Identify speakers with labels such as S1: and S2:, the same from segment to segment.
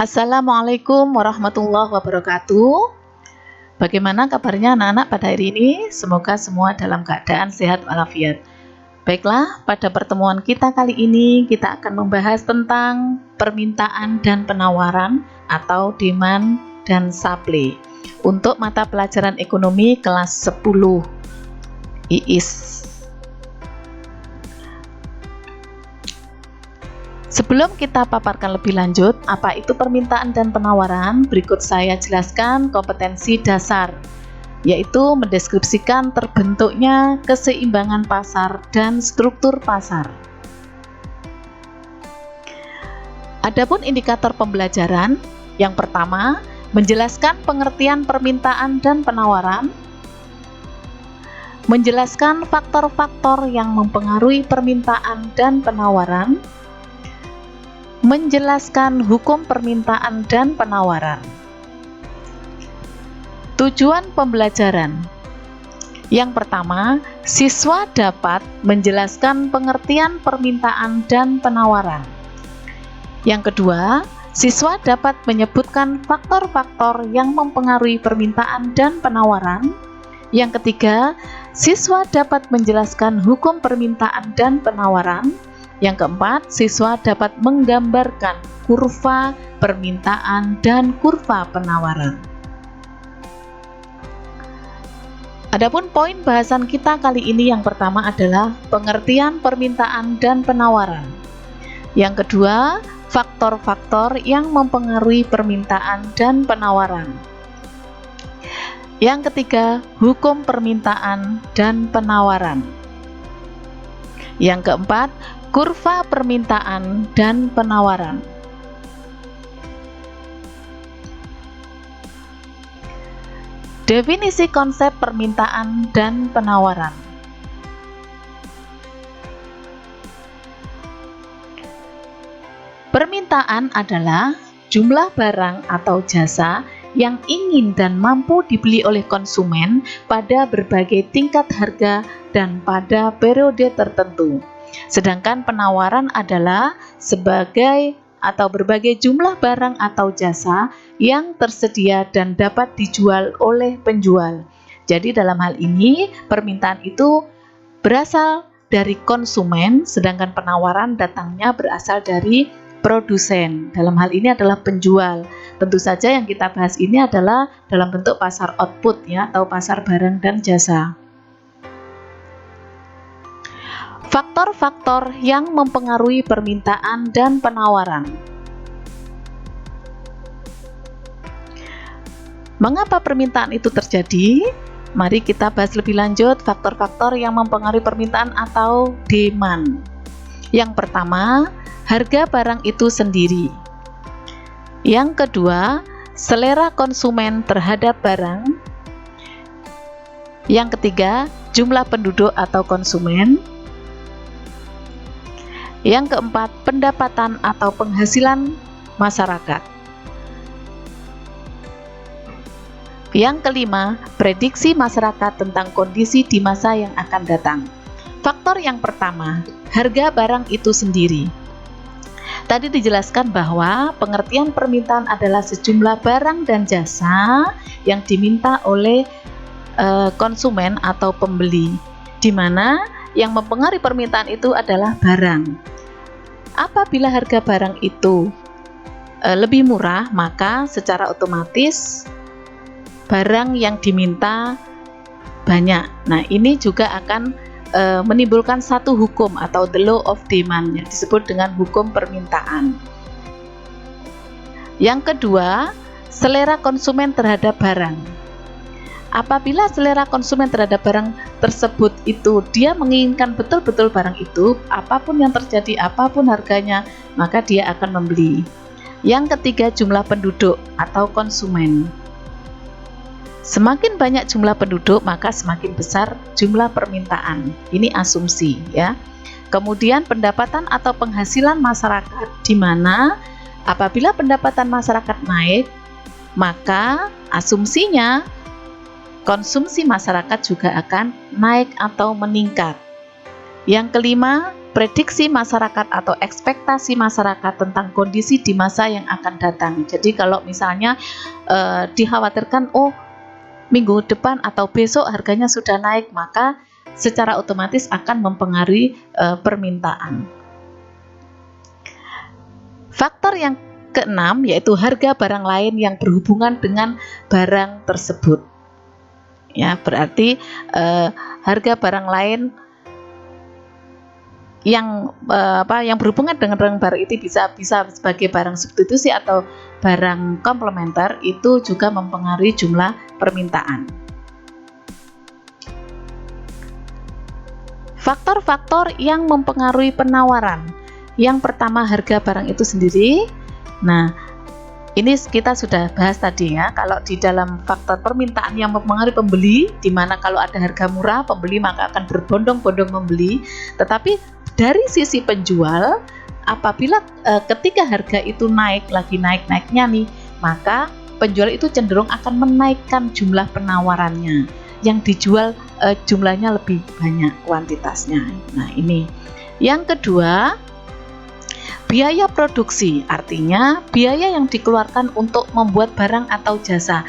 S1: Assalamualaikum warahmatullahi wabarakatuh. Bagaimana kabarnya anak-anak pada hari ini? Semoga semua dalam keadaan sehat walafiat. Baiklah, pada pertemuan kita kali ini kita akan membahas tentang permintaan dan penawaran atau demand dan supply untuk mata pelajaran ekonomi kelas 10 IIS. Sebelum kita paparkan lebih lanjut apa itu permintaan dan penawaran, berikut saya jelaskan kompetensi dasar, yaitu mendeskripsikan terbentuknya keseimbangan pasar dan struktur pasar. Adapun indikator pembelajaran, yang pertama, menjelaskan pengertian permintaan dan penawaran, menjelaskan faktor-faktor yang mempengaruhi permintaan dan penawaran, menjelaskan hukum permintaan dan penawaran. Tujuan pembelajaran. Yang pertama, siswa dapat menjelaskan pengertian permintaan dan penawaran. Yang kedua, siswa dapat menyebutkan faktor-faktor yang mempengaruhi permintaan dan penawaran. Yang ketiga, siswa dapat menjelaskan hukum permintaan dan penawaran. Yang keempat, siswa dapat menggambarkan kurva permintaan dan kurva penawaran. Adapun poin bahasan kita kali ini yang pertama adalah pengertian permintaan dan penawaran. Yang kedua, faktor-faktor yang mempengaruhi permintaan dan penawaran. Yang ketiga, hukum permintaan dan penawaran. Yang keempat, kurva permintaan dan penawaran. Definisi konsep permintaan dan penawaran. Permintaan adalah jumlah barang atau jasa yang ingin dan mampu dibeli oleh konsumen pada berbagai tingkat harga dan pada periode tertentu. Sedangkan penawaran adalah sebagai atau berbagai jumlah barang atau jasa yang tersedia dan dapat dijual oleh penjual. Jadi dalam hal ini permintaan itu berasal dari konsumen, sedangkan penawaran datangnya berasal dari produsen. Dalam hal ini adalah penjual. Tentu saja yang kita bahas ini adalah dalam bentuk pasar output ya, atau pasar barang dan jasa. Faktor-faktor yang mempengaruhi permintaan dan penawaran. Mengapa permintaan itu terjadi? Mari kita bahas lebih lanjut faktor-faktor yang mempengaruhi permintaan atau demand. Yang pertama, harga barang itu sendiri. Yang kedua, selera konsumen terhadap barang. Yang ketiga, jumlah penduduk atau konsumen. Yang keempat, pendapatan atau penghasilan masyarakat. Yang kelima, prediksi masyarakat tentang kondisi di masa yang akan datang. Faktor yang pertama, harga barang itu sendiri. Tadi dijelaskan bahwa pengertian permintaan adalah sejumlah barang dan jasa yang diminta oleh konsumen atau pembeli, di mana yang mempengaruhi permintaan itu adalah barang. Apabila harga barang itu lebih murah, maka secara otomatis barang yang diminta banyak. Nah, ini juga akan menimbulkan satu hukum atau the law of demand yang disebut dengan hukum permintaan. Yang kedua, selera konsumen terhadap barang. Apabila selera konsumen terhadap barang tersebut itu dia menginginkan betul-betul barang itu, apapun yang terjadi, apapun harganya, maka dia akan membeli. Yang ketiga, jumlah penduduk atau konsumen. Semakin banyak jumlah penduduk, maka semakin besar jumlah permintaan. Ini asumsi ya. Kemudian pendapatan atau penghasilan masyarakat, di mana apabila pendapatan masyarakat naik, maka asumsinya konsumsi masyarakat juga akan naik atau meningkat. Yang kelima, prediksi masyarakat atau ekspektasi masyarakat tentang kondisi di masa yang akan datang. Jadi kalau misalnya dikhawatirkan minggu depan atau besok harganya sudah naik, maka secara otomatis akan mempengaruhi permintaan. Faktor yang keenam yaitu harga barang lain yang berhubungan dengan barang tersebut. Ya, berarti harga barang lain yang berhubungan dengan barang itu bisa sebagai barang substitusi atau barang komplementer, itu juga mempengaruhi jumlah permintaan. Faktor-faktor yang mempengaruhi penawaran. Yang pertama, harga barang itu sendiri. Nah, ini kita sudah bahas tadi ya, kalau di dalam faktor permintaan yang mempengaruhi pembeli, di mana kalau ada harga murah, pembeli maka akan berbondong-bondong membeli. Tetapi dari sisi penjual, apabila ketika harga itu lagi naik-naiknya nih, maka penjual itu cenderung akan menaikkan jumlah penawarannya, yang dijual jumlahnya lebih banyak kuantitasnya. Nah, ini. Yang kedua, biaya produksi, artinya biaya yang dikeluarkan untuk membuat barang atau jasa.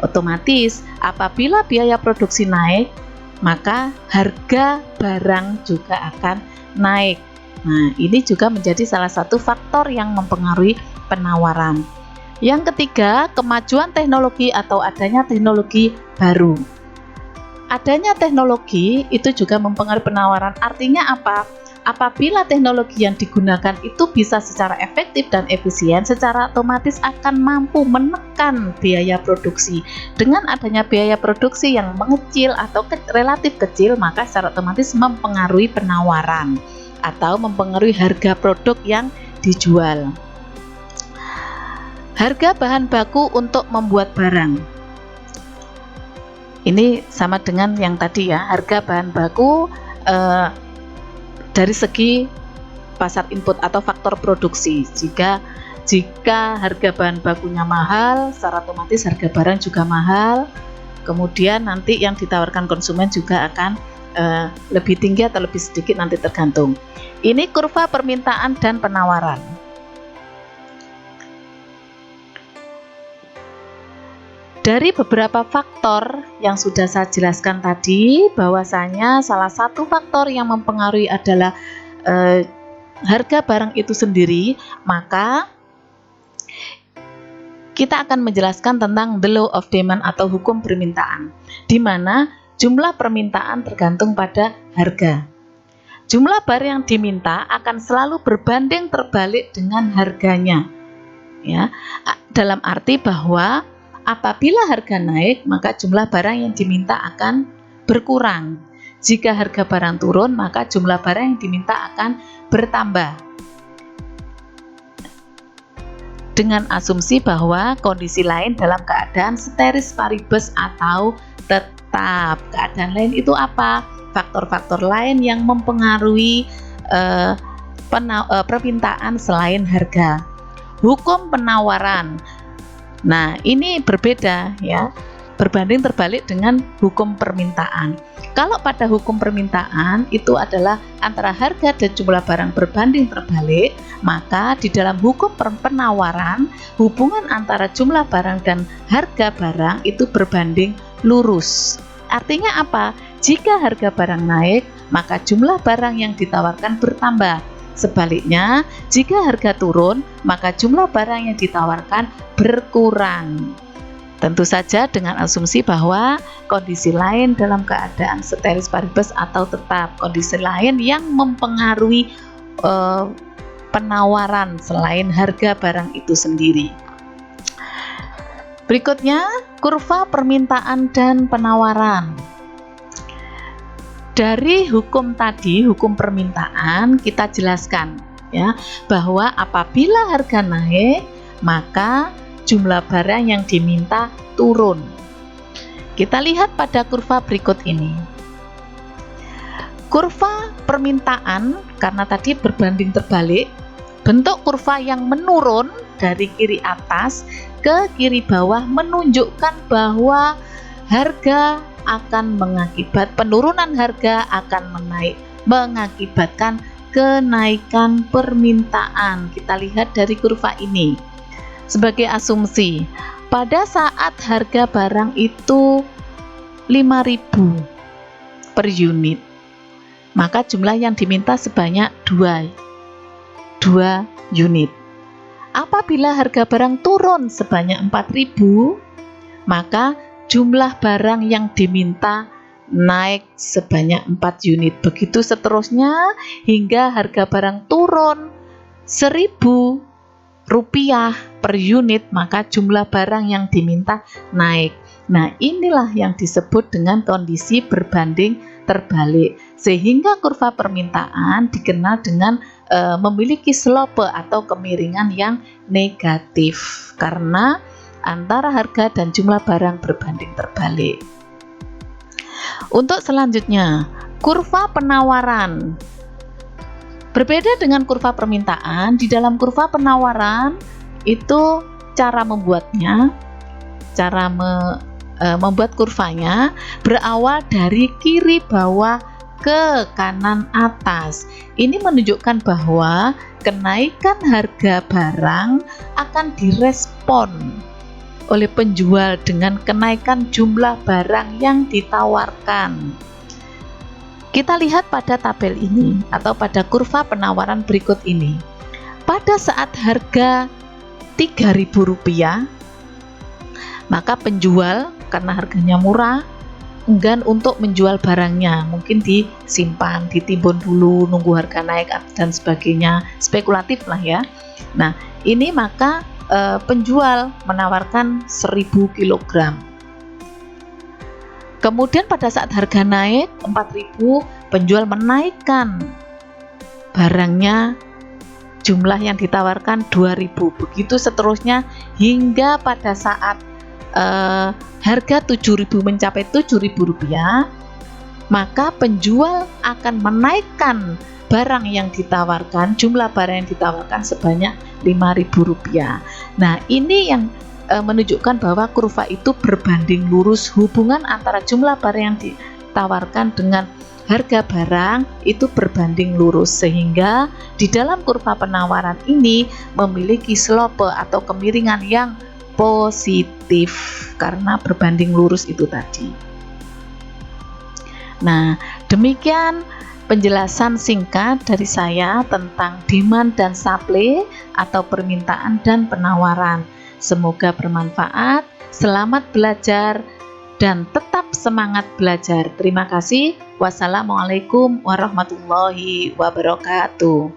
S1: Otomatis apabila biaya produksi naik, maka harga barang juga akan naik. Nah, ini juga menjadi salah satu faktor yang mempengaruhi penawaran. Yang ketiga, kemajuan teknologi atau adanya teknologi baru. Adanya teknologi itu juga mempengaruhi penawaran. Artinya apa? Apabila teknologi yang digunakan itu bisa secara efektif dan efisien, secara otomatis akan mampu menekan biaya produksi. Dengan adanya biaya produksi yang mengecil atau relatif kecil, maka secara otomatis mempengaruhi penawaran atau mempengaruhi harga produk yang dijual. Harga bahan baku untuk membuat barang. Ini sama dengan yang tadi ya, harga bahan baku dari segi pasar input atau faktor produksi. Jika harga bahan bakunya mahal, secara otomatis harga barang juga mahal. Kemudian nanti yang ditawarkan konsumen juga akan lebih tinggi atau lebih sedikit, nanti tergantung. Ini kurva permintaan dan penawaran. Dari beberapa faktor yang sudah saya jelaskan tadi, bahwasanya salah satu faktor yang mempengaruhi adalah harga barang itu sendiri, maka kita akan menjelaskan tentang the law of demand atau hukum permintaan, di mana jumlah permintaan tergantung pada harga. Jumlah barang yang diminta akan selalu berbanding terbalik dengan harganya. Ya, dalam arti bahwa apabila harga naik, maka jumlah barang yang diminta akan berkurang. Jika harga barang turun, maka jumlah barang yang diminta akan bertambah. Dengan asumsi bahwa kondisi lain dalam keadaan ceteris paribus atau tetap. Keadaan lain itu apa? Faktor-faktor lain yang mempengaruhi permintaan selain harga. Hukum penawaran. Nah, ini berbeda ya, berbanding terbalik dengan hukum permintaan. Kalau pada hukum permintaan itu adalah antara harga dan jumlah barang berbanding terbalik, maka di dalam hukum penawaran hubungan antara jumlah barang dan harga barang itu berbanding lurus. Artinya apa? Jika harga barang naik, maka jumlah barang yang ditawarkan bertambah. Sebaliknya, jika harga turun, maka jumlah barang yang ditawarkan berkurang. Tentu saja dengan asumsi bahwa kondisi lain dalam keadaan ceteris paribus atau tetap, kondisi lain yang mempengaruhi penawaran selain harga barang itu sendiri. Berikutnya, kurva permintaan dan penawaran. Dari hukum tadi, hukum permintaan, kita jelaskan ya, bahwa apabila harga naik, maka jumlah barang yang diminta turun. Kita lihat pada kurva berikut ini. Kurva permintaan, karena tadi berbanding terbalik, bentuk kurva yang menurun dari kiri atas ke kiri bawah menunjukkan bahwa harga akan penurunan harga akan mengakibatkan kenaikan permintaan. Kita lihat dari kurva ini. Sebagai asumsi, pada saat harga barang itu 5.000 per unit, maka jumlah yang diminta sebanyak 2 unit. Apabila harga barang turun sebanyak 4.000, maka jumlah barang yang diminta naik sebanyak 4 unit. Begitu seterusnya hingga harga barang turun 1.000 rupiah per unit, maka jumlah barang yang diminta naik. Nah, inilah yang disebut dengan kondisi berbanding terbalik, sehingga kurva permintaan dikenal dengan memiliki slope atau kemiringan yang negatif karena antara harga dan jumlah barang berbanding terbalik. Untuk selanjutnya, kurva penawaran. Berbeda dengan kurva permintaan, di dalam kurva penawaran itu cara membuatnya, membuat kurvanya berawal dari kiri bawah ke kanan atas. Ini menunjukkan bahwa kenaikan harga barang akan direspon oleh penjual dengan kenaikan jumlah barang yang ditawarkan. Kita lihat pada tabel ini atau pada kurva penawaran berikut ini. Pada saat harga Rp3.000, maka penjual karena harganya murah enggan untuk menjual barangnya, mungkin disimpan, ditimbun dulu, nunggu harga naik dan sebagainya, spekulatif lah ya. Nah, ini maka penjual menawarkan 1.000 kg. Kemudian pada saat harga naik 4.000, penjual menaikkan barangnya, jumlah yang ditawarkan 2.000. Begitu seterusnya hingga pada saat harga 7.000 mencapai Rp7.000, maka penjual akan menaikkan barang yang ditawarkan, jumlah barang yang ditawarkan sebanyak Rp5.000. Nah, ini yang menunjukkan bahwa kurva itu berbanding lurus, hubungan antara jumlah barang yang ditawarkan dengan harga barang itu berbanding lurus, sehingga di dalam kurva penawaran ini memiliki slope atau kemiringan yang positif karena berbanding lurus itu tadi. Nah, demikian penjelasan singkat dari saya tentang demand dan supply atau permintaan dan penawaran. Semoga bermanfaat. Selamat belajar dan tetap semangat belajar. Terima kasih. Wassalamualaikum warahmatullahi wabarakatuh.